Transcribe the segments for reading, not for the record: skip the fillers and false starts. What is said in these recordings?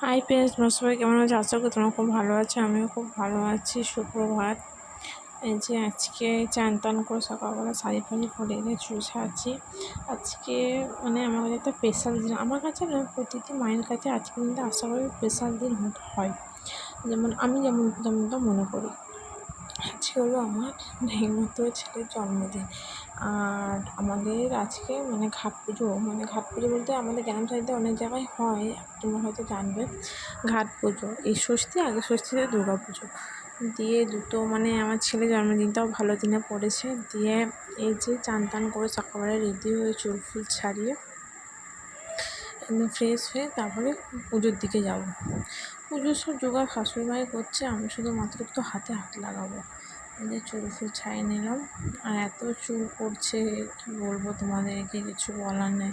Hi friends, তোমার সবাই কেমন আছে? আশা করি তোমরা খুব ভালো আছো। আমিও খুব ভালো আছি। সুপ্রভাত। এই যে আজকে চান টান করে সকালবেলা শাড়ি ফাড়ি পরে চুল ছাড়ছি। আজকে মানে আমার কাছে একটা স্পেশাল দিন, আমার কাছে না, প্রতিটি মায়ের কাছে আজকে কিন্তু আশা করি স্পেশাল দিন হয়। যেমন আমি যেমনটা মনে করি, আজকে হলো আমার হেমন্ত ছেলের জন্মদিন। আর আমাদের আজকে ঘাট পুজো বলতে আমাদের গ্রাম সাইডে অনেক জায়গায় হয়, তোমরা হয়তো জানবে। ঘাট পুজো, এই ষষ্ঠী, আগে ষষ্ঠীতে দুর্গা পুজো দিয়ে দুটো আমার ছেলের জন্মদিনটাও ভালো দিনে পড়েছে। দিয়ে এই যে চান টান করে সকালবেলা রেডি হয়ে চুল ফুল ছাড়িয়ে একদম ফ্রেশ হয়ে তারপরে পুজোর দিকে যাব। পুজোর সব জোগাড় শাশুড়ি মাই করছে, আমি শুধুমাত্র একটু হাতে হাত লাগাবো। যে চুল ফুল ছাড়িয়ে নিলাম। আর এত চুল পড়ছে, কী বলবো তোমাদেরকে, কিছু বলার নেই।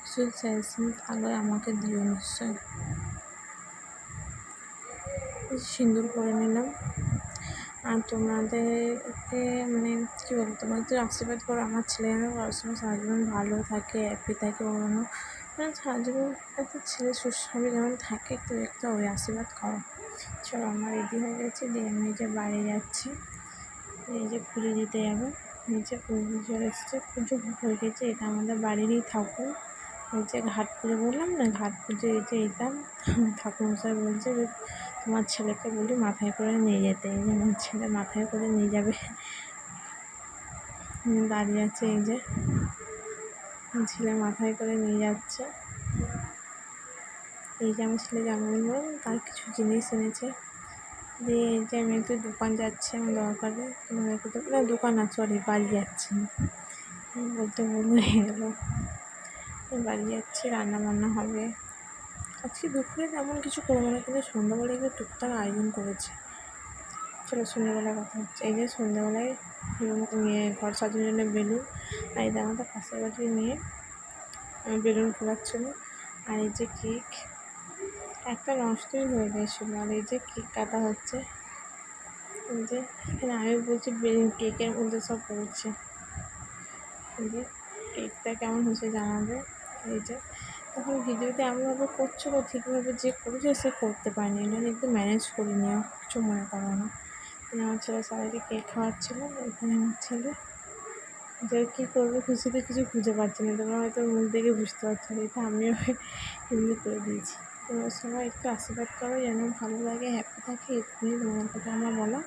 কিছু সাজেশন থাকলে আমাকে দিও নিশ্চয়। সিঁদুর করে নিলাম। আর তোমাদেরকে কী বলবো, তোমাদের আশীর্বাদ করো আমার ছেলে যেন পড়াশোনা সারা জীবন ভালো থাকে, হ্যাপি থাকে, ওরানো সারা জীবন একটা ছেলে সুস্বাভাবিক যেমন থাকে, একটু ওই আশীর্বাদ করো। চলো, আমার রেডি হয়ে গেছে। দিয়ে আমি যে বাইরে যাচ্ছি, এই যে পুজো দিতে যাবো। নিচে পুজো চলে এসেছে, পুজো হয়ে গেছে। এটা আমাদের বাড়িরই ঠাকুর। এই যে ঘাট পুজো বললাম না, ঘাট পুজো এই যে এটা ঠাকুরমশাই বলছে যে তোমার ছেলেকে বলি মাথায় করে নিয়ে যেতে। এই যে আমার ছেলে মাথায় করে নিয়ে যাবে, দাঁড়িয়ে আছে। এই যে ছেলে মাথায় করে নিয়ে যাচ্ছে। এই যে আমার ছেলে জন্মদিন, তার কিছু জিনিস এনেছে। দিয়ে এই যে আমি একটু দোকান যাচ্ছি আমার দরকারে, তোমাদেরকে তো দোকান না, সরি, বাড়ি যাচ্ছি বলতে ভুল হয়ে গেলো। বাড়ি যাচ্ছি, রান্নাবান্না হবে। আজকে দুপুরে তেমন কিছু করবো না, কিন্তু সন্ধ্যাবেলায় একটু টুকটাক আয়োজন করেছে। চলো সন্ধ্যাবেলায় কথা হচ্ছে। এই যে সন্ধ্যাবেলায় নিয়ে ঘর সাজানোর জন্য বেলুন, আর এই আমাদের পাশের বাড়ি নিয়ে বেলুন ফোলাচ্ছিলো। আর এই যে কেক, একটা নষ্টই হয়ে গেছিলো। আর এই যে কেক কাটা হচ্ছে। এই যে এখানে আমি বলছি কেকের মধ্যে সব পড়ছে। এই যে কেকটা কেমন হয়েছে জানাবে। এই যে তখন ভিডিওতে এমনভাবে করছিলো, ঠিকভাবে যে করেছে সে করতে পারেনি, এখানে একটু ম্যানেজ করে নিও, কিছু মনে করো না। আমার ছেলে সবাইকে কেক খাওয়াচ্ছিলো। এখানে আমার ছেলে যে কী করবে, খুশিতে কিছু খুঁজে পাচ্ছি না। তোমরা হয়তো মুখ দেখে বুঝতে পারছো না, এটা আমিও এমনি করে দিয়েছি। তোমরা সবাই একটু আশীর্বাদ করো যেন ভালো লাগে, হ্যাপি থাকে। এক্ষুনি তোমার কথা আমার বলা।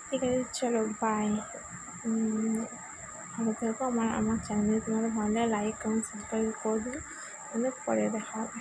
ঠিক আছে, চলো বাই। ভালো থাকো। আমার চ্যানেলে তোমাদের ভালো লাগে লাইক কমেন্ট সাবস্ক্রাইব করে দিও। পরে দেখা হবে।